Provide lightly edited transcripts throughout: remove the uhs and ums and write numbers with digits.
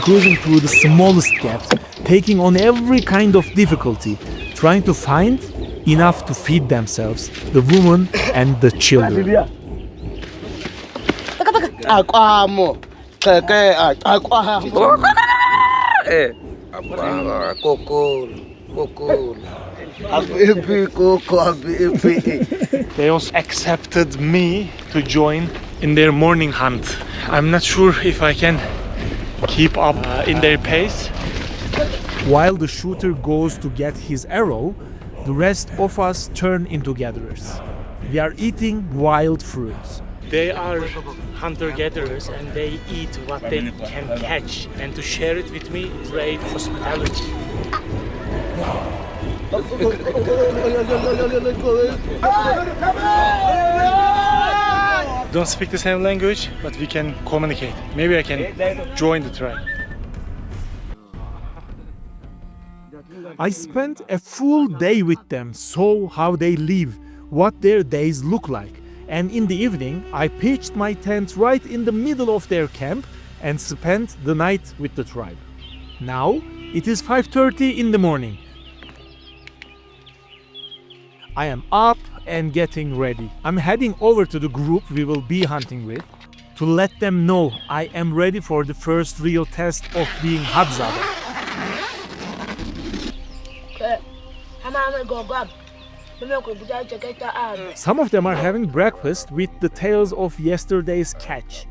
Cruising through the smallest gaps, taking on every kind of difficulty, trying to find enough to feed themselves, the women and the children. They also accepted me to join in their morning hunt. I'm not sure if I can keep up in their pace. While the shooter goes to get his arrow, the rest of us turn into gatherers. We are eating wild fruits. They are hunter-gatherers and they eat what they can catch, and to share it with me is great hospitality. Don't speak the same language, but we can communicate. Maybe I can join the tribe. I spent a full day with them, saw how they live, what their days look like. And in the evening, I pitched my tent right in the middle of their camp and spent the night with the tribe. Now, it is 5:30 in the morning. I am up and getting ready. I'm heading over to the group we will be hunting with to let them know I am ready for the first real test of being Hadzabe. Some of them are having breakfast with the tails of yesterday's catch.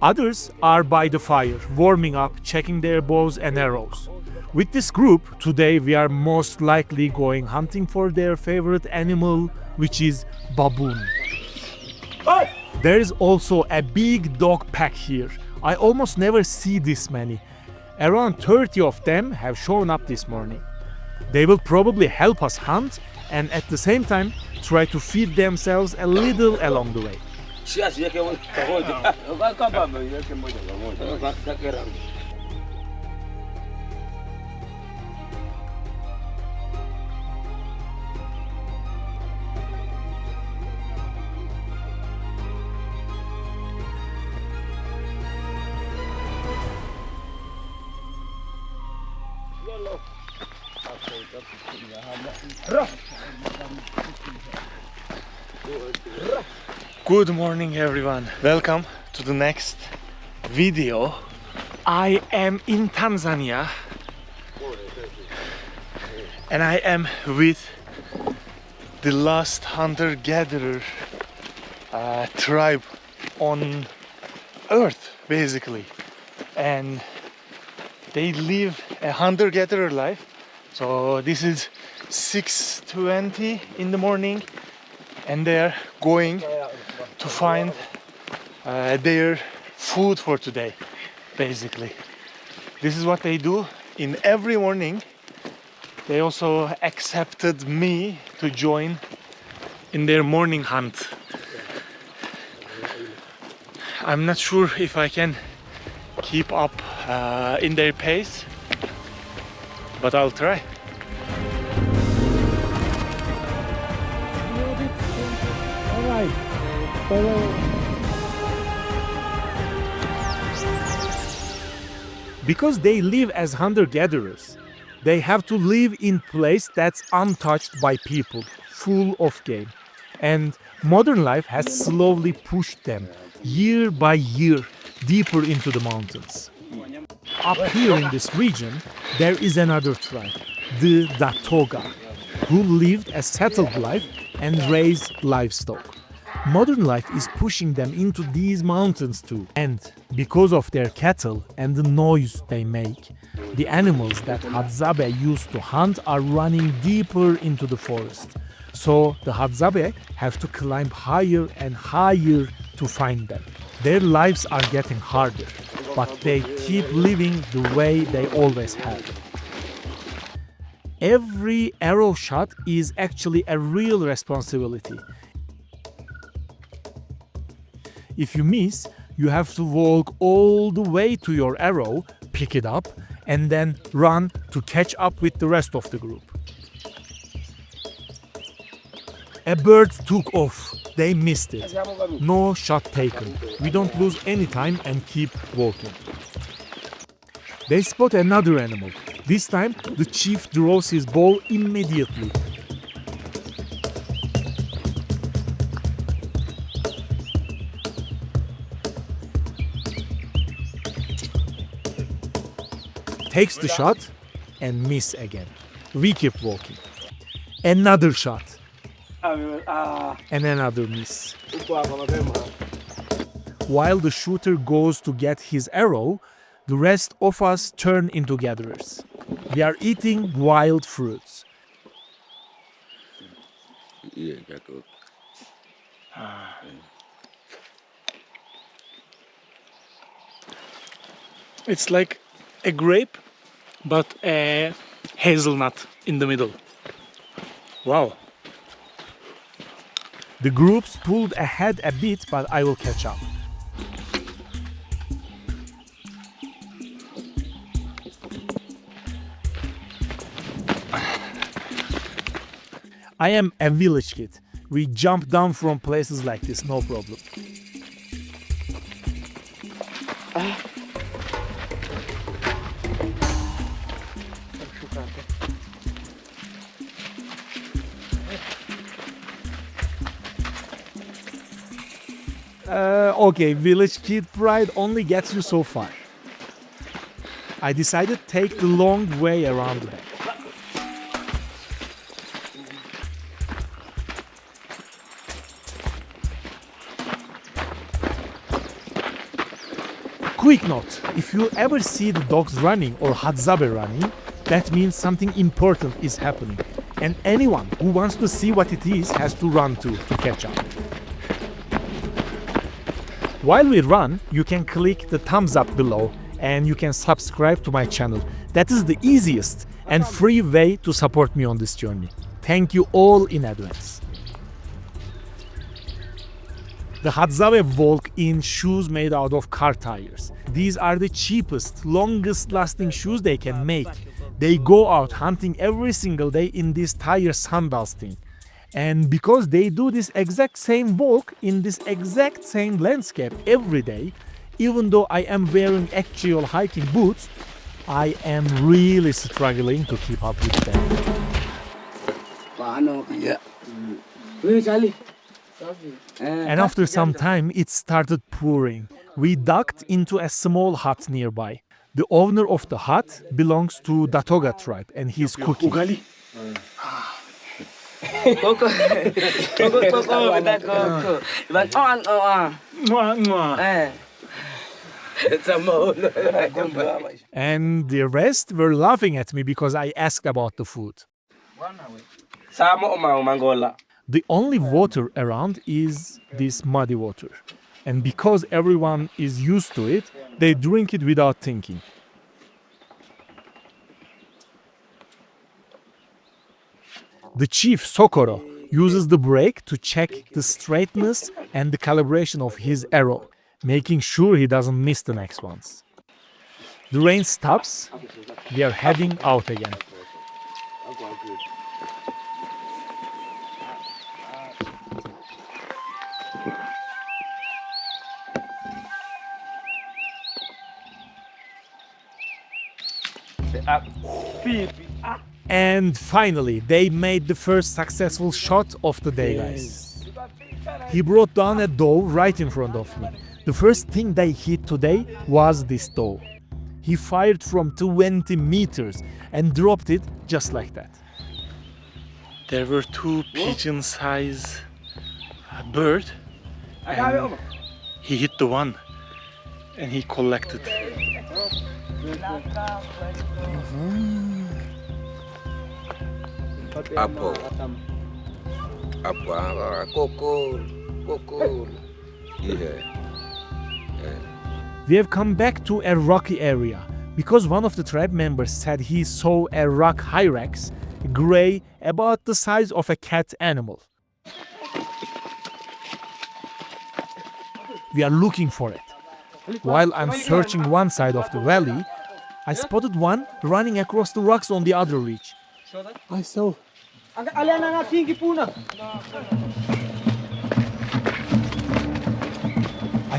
Others are by the fire, warming up, checking their bows and arrows. With this group, today we are most likely going hunting for their favorite animal, which is baboon. There is also a big dog pack here. I almost never see this many. Around 30 of them have shown up this morning. They will probably help us hunt and at the same time try to feed themselves a little along the way. Good morning everyone, welcome to the next video. I am in Tanzania and I am with the last hunter-gatherer tribe on earth basically, and they live a hunter-gatherer life. So this is 6:20 in the morning and they are going to find their food for today basically. This is what they do in every morning. They also accepted me to join in their morning hunt. I'm not sure if I can keep up in their pace, but I'll try. Because they live as hunter-gatherers, they have to live in a place that's untouched by people, full of game. And modern life has slowly pushed them, year by year, deeper into the mountains. Up here in this region, there is another tribe, the Datoga, who lived a settled life and raised livestock. Modern life is pushing them into these mountains too. And because of their cattle and the noise they make, the animals that Hadzabe used to hunt are running deeper into the forest. So the Hadzabe have to climb higher and higher to find them. Their lives are getting harder, but they keep living the way they always have. Every arrow shot is actually a real responsibility. If you miss, you have to walk all the way to your arrow, pick it up, and then run to catch up with the rest of the group. A bird took off. They missed it. No shot taken. We don't lose any time and keep walking. They spot another animal. This time, the chief draws his bow immediately. Takes the shot and miss again. We keep walking. Another shot. And another miss. While the shooter goes to get his arrow, the rest of us turn into gatherers. We are eating wild fruits. It's like a grape, but a hazelnut in the middle. Wow. The groups pulled ahead a bit, but I will catch up. I am a village kid. We jump down from places like this, no problem. Okay, village kid pride only gets you so far. I decided to take the long way around the back. Quick note, if you ever see the dogs running or Hadzabe running, that means something important is happening. And anyone who wants to see what it is has to run to catch up. While we run, you can click the thumbs up below and you can subscribe to my channel. That is the easiest and free way to support me on this journey. Thank you all in advance. The Hadzabe walk in shoes made out of car tires. These are the cheapest, longest lasting shoes they can make. They go out hunting every single day in this tire sandals thing. And because they do this exact same walk in this exact same landscape every day, even though I am wearing actual hiking boots, I am really struggling to keep up with them. And after some time, it started pouring. We ducked into a small hut nearby. The owner of the hut belongs to Datoga tribe and he's cooking. And the rest were laughing at me because I asked about the food. The only water around is this muddy water. And because everyone is used to it, they drink it without thinking. The chief, Sokoro, uses the brake to check the straightness and the calibration of his arrow, making sure he doesn't miss the next ones. The rain stops, we are heading out again. And finally, they made the first successful shot of the day, guys. He brought down a doe right in front of me. The first thing they hit today was this doe. He fired from 20 meters and dropped it just like that. There were two pigeon-sized birds, and he hit the one, and he collected. We have come back to a rocky area because one of the tribe members said he saw a rock hyrax, gray, about the size of a cat animal. We are looking for it. While I'm searching one side of the valley, I spotted one running across the rocks on the other ridge. I saw. I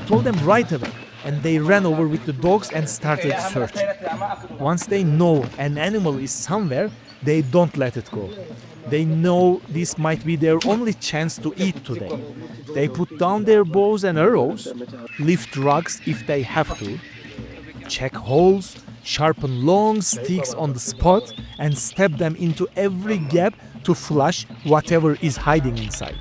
told them right away, and they ran over with the dogs and started searching. Once they know an animal is somewhere, they don't let it go. They know this might be their only chance to eat today. They put down their bows and arrows, lift rocks if they have to, check holes, sharpen long sticks on the spot, and step them into every gap to flush whatever is hiding inside.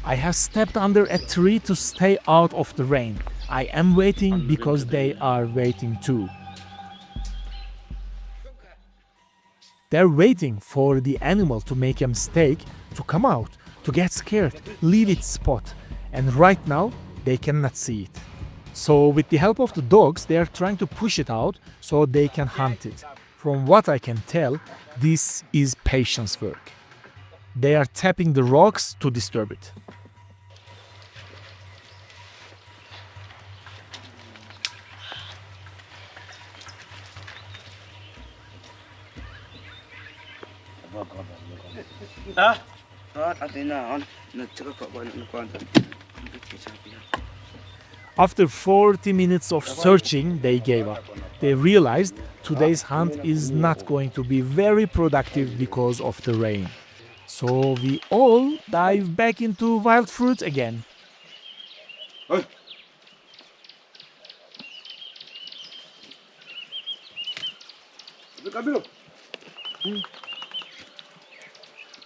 I have stepped under a tree to stay out of the rain. I am waiting because they are waiting too. They're waiting for the animal to make a mistake, to come out, to get scared, leave its spot. And right now, they cannot see it. So with the help of the dogs, they are trying to push it out so they can hunt it. From what I can tell, this is patience work. They are tapping the rocks to disturb it. After 40 minutes of searching, they gave up. They realized today's hunt is not going to be very productive because of the rain. So we all dive back into wild fruit again.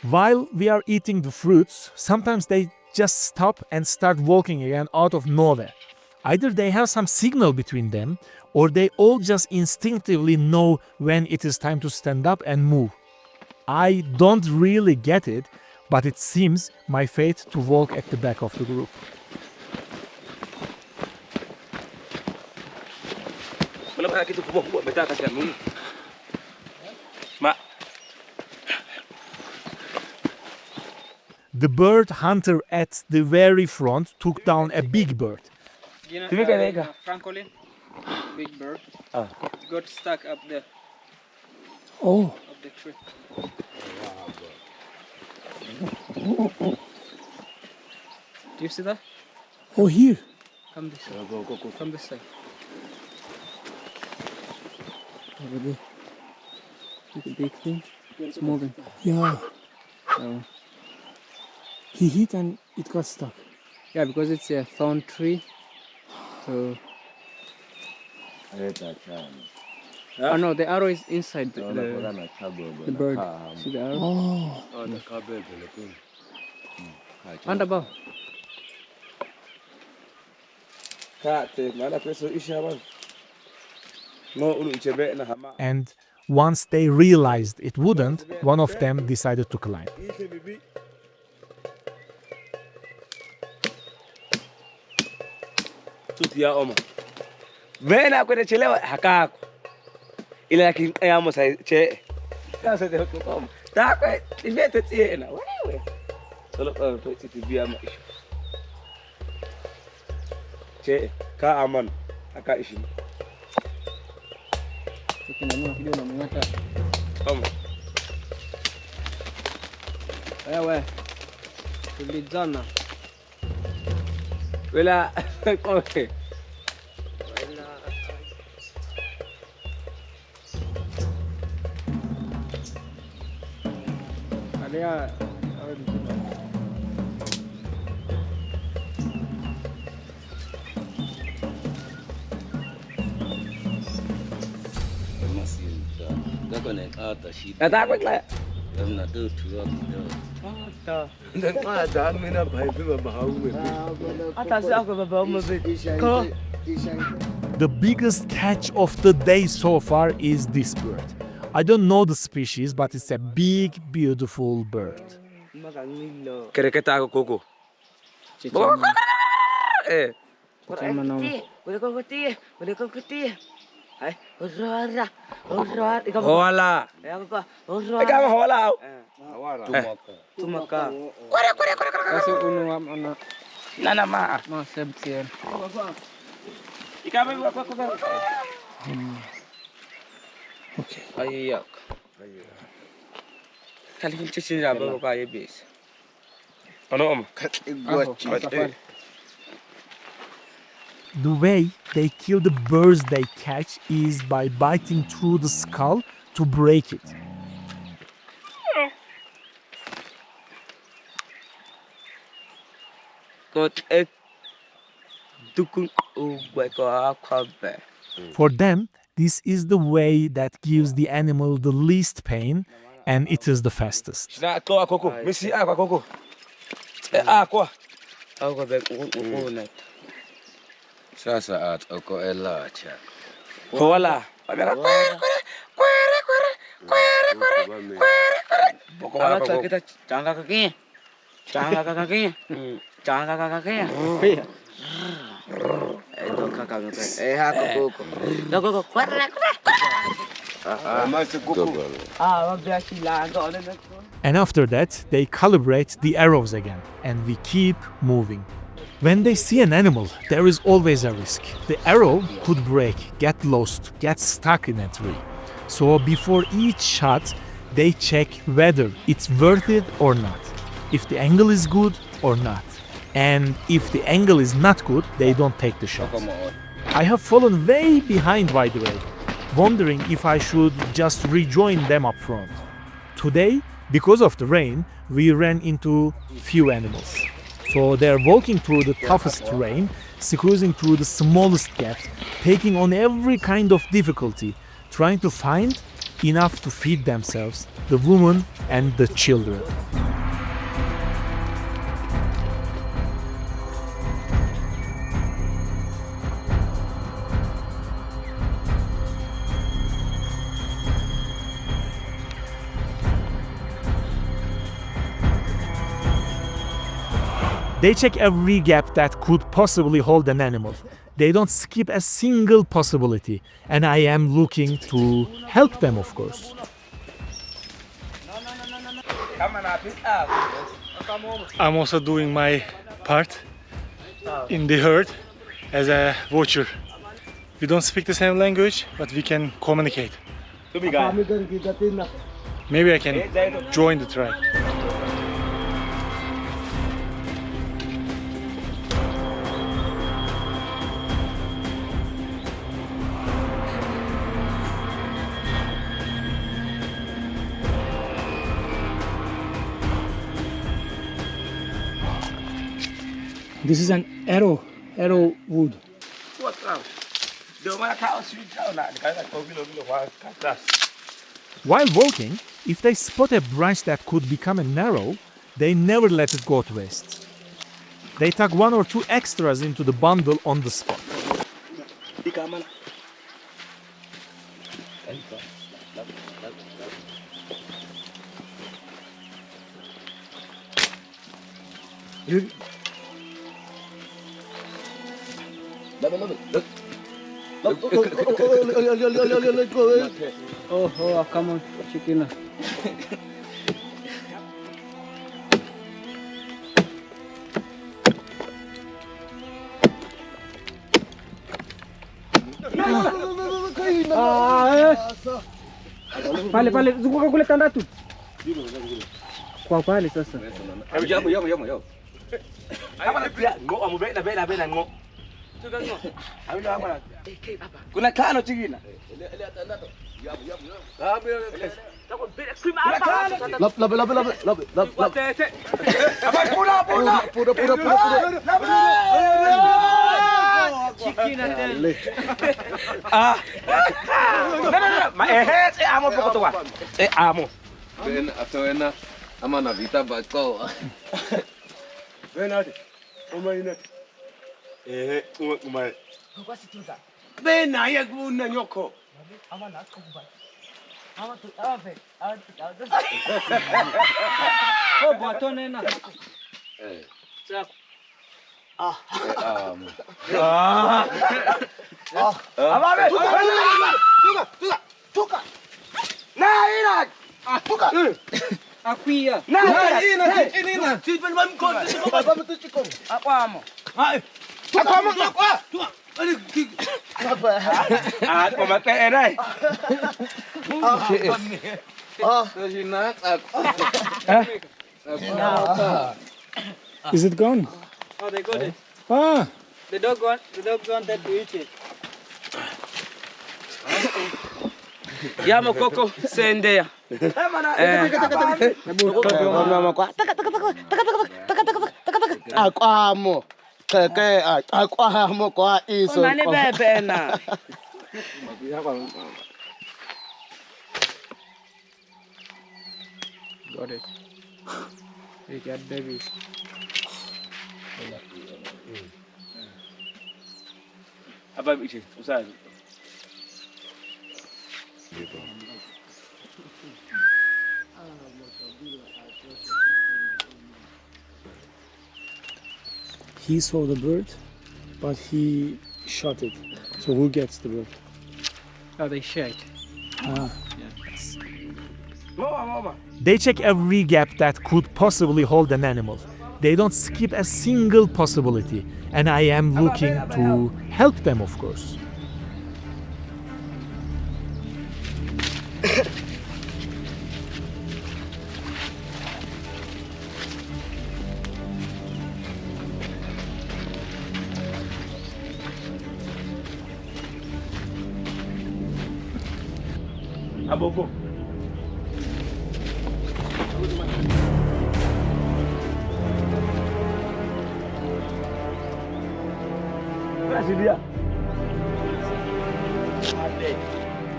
While we are eating the fruits, sometimes they just stop and start walking again out of nowhere. Either they have some signal between them, or they all just instinctively know when it is time to stand up and move. I don't really get it, but it seems my fate to walk at the back of the group. The bird hunter at the very front took down a big bird. Francolin, big bird. It got stuck up there, Oh, up the tree. Do you see that? oh here. Come this way. Come this side. Over there. Look at the big thing. It's moving. Yeah, Oh. he hit and it got stuck. Yeah, because it's a thorn tree. So. Oh no, the arrow is inside the bird. See the arrow? Oh, And above. and once they realized it wouldn't, one of them decided to climb. Vena kwenda chelewa hakako. Ila lakini ayamo sai che. Sasa ndio tukoma. Takwe ivete tena wewe. Solo kwa tibia maisha. Che ka aman akaishi. Ukinanua kidogo na mngata. Kama. Wewe. Tulizana. Wala okay. Alea. Natakwe la. The biggest catch of the day so far is this bird. I don't know the species, but it's a big, beautiful bird. Kereketa ako koko. Eh. Hola. Ikaw hola. Tumaka. Kasi uno ano. Nana ma. Ma sebsien. Ikaw ba ko. Okay. Ayak. Kali kita sila ba kaya bis. Ano om? Ako, The way they kill the birds they catch is by biting through the skull to break it. For them, this is the way that gives the animal the least pain and it is the fastest. Sasa at oko elacha. Koala. And after that, they calibrate the arrows again, and we keep moving. When they see an animal, there is always a risk. The arrow could break, get lost, get stuck in a tree. So before each shot, they check whether it's worth it or not, if the angle is good or not. And if the angle is not good, they don't take the shot. I have fallen way behind, by the way, wondering if I should just rejoin them up front. Today, because of the rain, we ran into few animals. So they're walking through the toughest terrain, squeezing through the smallest gaps, taking on every kind of difficulty, trying to find enough to feed themselves, the women and the children. They check every gap that could possibly hold an animal. They don't skip a single possibility, and I am looking to help them, of course. I'm also doing my part in the herd as a watcher. We don't speak the same language, but we can communicate. Maybe I can join the tribe. This is an arrow wood. While walking, if they spot a branch that could become an arrow, they never let it go to waste. They tuck one or two extras into the bundle on the spot. Oh, come on, chicken. Pale, zunguka kule tandatu. Kwa pale sasa. Yo. Kuna tano chingina. Atoena ama na vita bako. Bena ya guna nyoko. Oh, batone na. Tuka. Na ina. Tuka. Akuya. Na ina. Sipen bam kon. Bam tu chikon. Apa amo? Tuka mo tuka. Tuka. Mama teh dai. Is it gone? Oh, they got it. Ah, The dog wanted to eat it. Yamo koko sendea. Akwamo. Keke akwamo kwa iso. Nani bebe na. Got it. We got babies. Apa bici? Usah. He saw the bird, but he shot it. So who gets the bird? Oh, they shake. They check every gap that could possibly hold an animal. They don't skip a single possibility, and I am looking to help them, of course. Aboko. Kasih dia.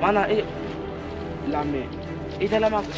Mana lame. Dalam aku.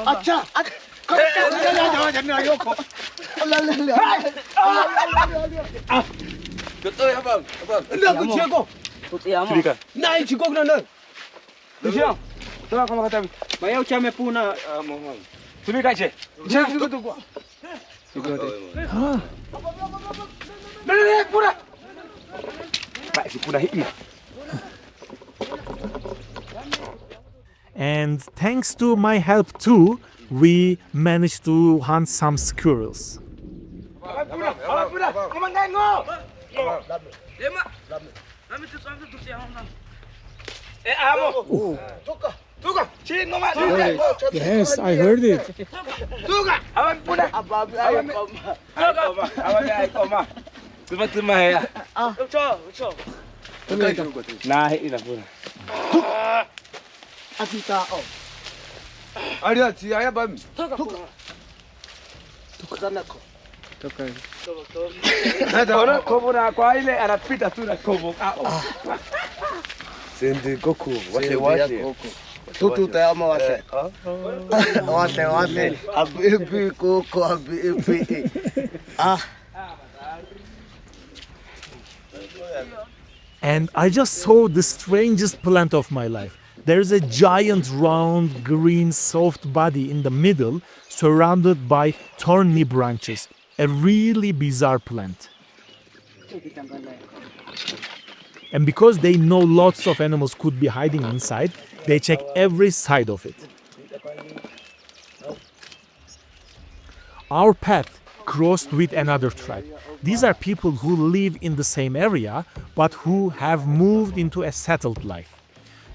Acha. Betul abang. Nak kucing aku. Putih amat. Naik cikgu kena nak. Siang. Tolong kalau kata. Maya uchame puna. Mohon. Sini kat cik. Siang tu tu. You got it. Nek pura. Pak si pura hit ni. And thanks to my help too, we managed to hunt some squirrels. Abang pura. Memang tengok. Lemak. Kami tu sampai tu siang orang. Amo. Tuka. Chin ngomat. Yes, I heard it. Tuka. Abang pura. Abang ai koma. Tuma ya. Uco. Naik ina pura. Asita oh. Ada siaya bam. Sana ko. Okay. Ada kobo na kwa ile anapita tu na kobo. Sende Goku. Wase. Tutu te ama wase. Wase. Abibi koko abibi. And I just saw the strangest plant of my life. There's a giant round green soft body in the middle surrounded by thorny branches. A really bizarre plant. And because they know lots of animals could be hiding inside, they check every side of it. Our path crossed with another tribe. These are people who live in the same area, but who have moved into a settled life.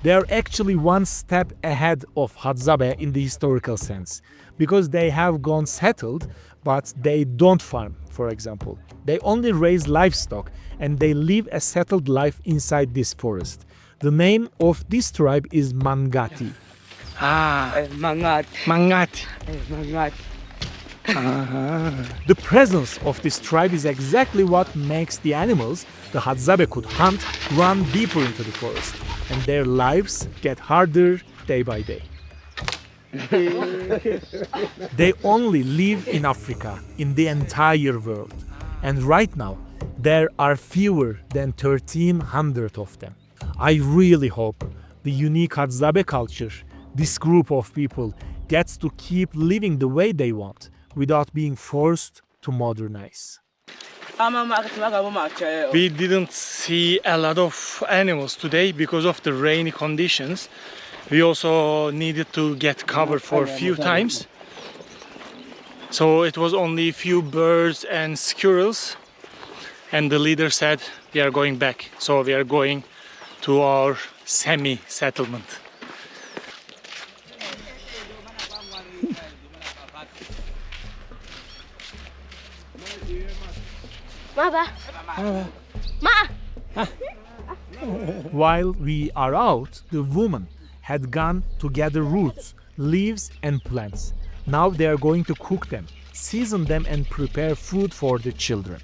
They are actually one step ahead of Hadzabe in the historical sense, because they have gone settled, but they don't farm, for example. They only raise livestock, and they live a settled life inside this forest. The name of this tribe is Mangati. Mangati. The presence of this tribe is exactly what makes the animals the Hadzabe could hunt run deeper into the forest, and their lives get harder day by day. They only live in Africa, in the entire world. And right now, there are fewer than 1,300 of them. I really hope the unique Hadzabe culture, this group of people, gets to keep living the way they want without being forced to modernize. We didn't see a lot of animals today because of the rainy conditions. We also needed to get cover for a few times. So it was only a few birds and squirrels. And the leader said we are going back. So we are going to our semi-settlement. While we are out, the women had gone to gather roots, leaves and plants. Now they are going to cook them, season them and prepare food for the children.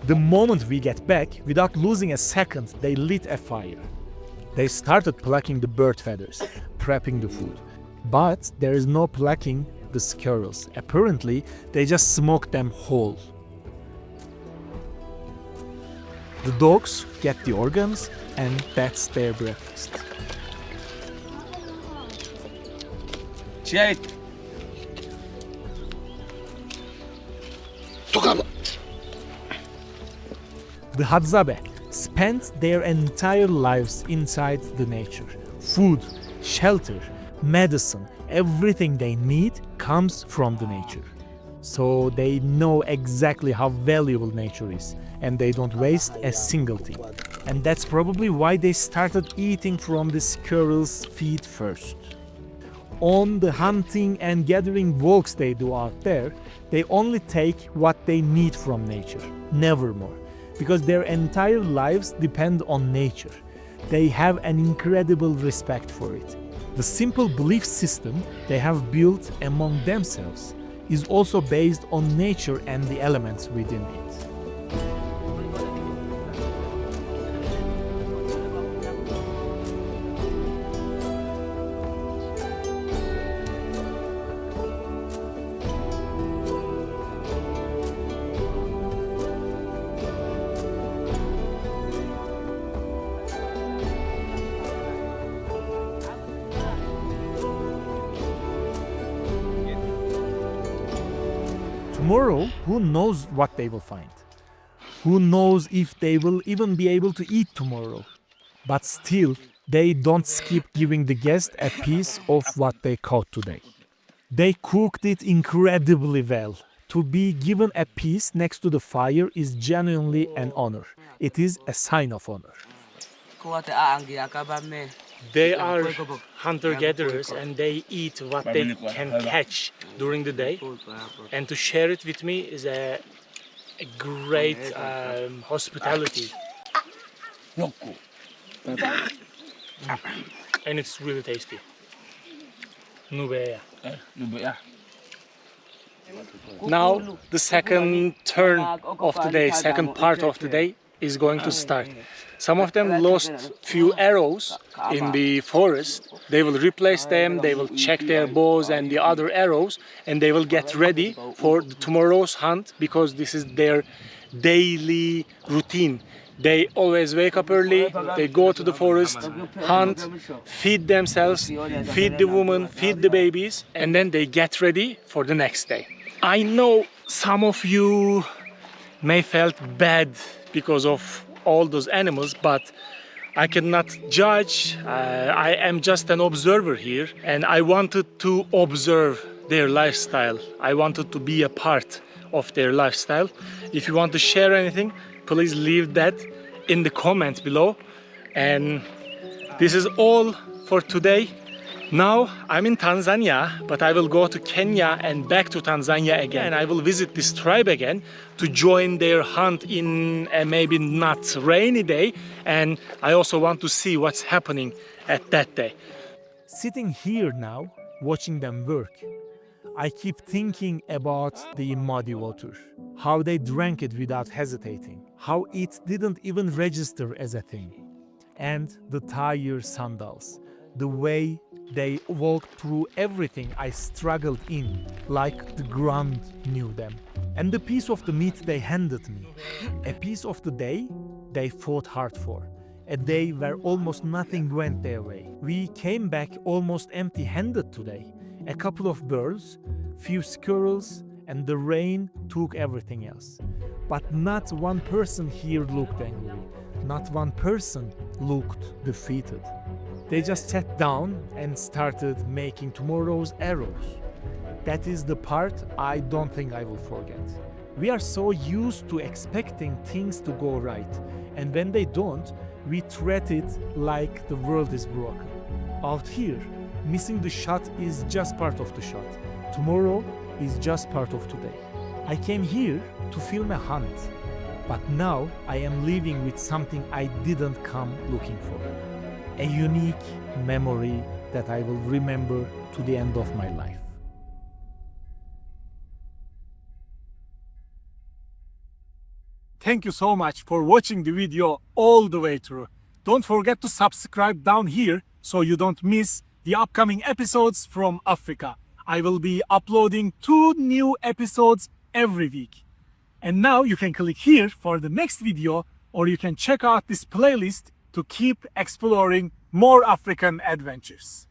The moment we get back, without losing a second, they lit a fire. They started plucking the bird feathers, prepping the food. But there is no plucking the squirrels. Apparently, they just smoked them whole. The dogs get the organs, and that's their breakfast. The Hadzabe spent their entire lives inside the nature. Food, shelter, medicine, everything they need comes from the nature. So they know exactly how valuable nature is, and they don't waste a single thing. And that's probably why they started eating from the squirrels' feet first. On the hunting and gathering walks they do out there, they only take what they need from nature, never more. Because their entire lives depend on nature. They have an incredible respect for it. The simple belief system they have built among themselves is also based on nature and the elements within it. Tomorrow, who knows what they will find? Who knows if they will even be able to eat tomorrow? But still, they don't skip giving the guest a piece of what they caught today. They cooked it incredibly well. To be given a piece next to the fire is genuinely an honor. It is a sign of honor. They are hunter-gatherers and they eat what they can catch during the day. And to share it with me is a great hospitality. And it's really tasty. Now the second turn of the day, second part of the day is going to start. Some of them lost few arrows in the forest. They will replace them, they will check their bows and the other arrows, and they will get ready for tomorrow's hunt because this is their daily routine. They always wake up early, they go to the forest, hunt, feed themselves, feed the woman, feed the babies, and then they get ready for the next day. I know some of you may felt bad because of all those animals, but I cannot judge. I am just an observer here, and I wanted to observe their lifestyle. I wanted to be a part of their lifestyle. If you want to share anything, please leave that in the comments below. And this is all for today. Now I'm in Tanzania, but I will go to Kenya and back to Tanzania again. I will visit this tribe again to join their hunt in a maybe not rainy day. And I also want to see what's happening at that day. Sitting here now, watching them work. I keep thinking about the muddy water, how they drank it without hesitating, how it didn't even register as a thing. And the tired sandals, the way they walked through everything I struggled in, like the ground knew them. And the piece of the meat they handed me, a piece of the day they fought hard for, a day where almost nothing went their way. We came back almost empty-handed today. A couple of birds, few squirrels, and the rain took everything else. But not one person here looked angry. Not one person looked defeated. They just sat down and started making tomorrow's arrows. That is the part I don't think I will forget. We are so used to expecting things to go right, and when they don't, we treat it like the world is broken. Out here, missing the shot is just part of the shot. Tomorrow is just part of today. I came here to film a hunt, but now I am leaving with something I didn't come looking for. A unique memory that I will remember to the end of my life. Thank you so much for watching the video all the way through. Don't forget to subscribe down here so you don't miss the upcoming episodes from Africa. I will be uploading 2 new episodes every week. And now you can click here for the next video, or you can check out this playlist to keep exploring more African adventures.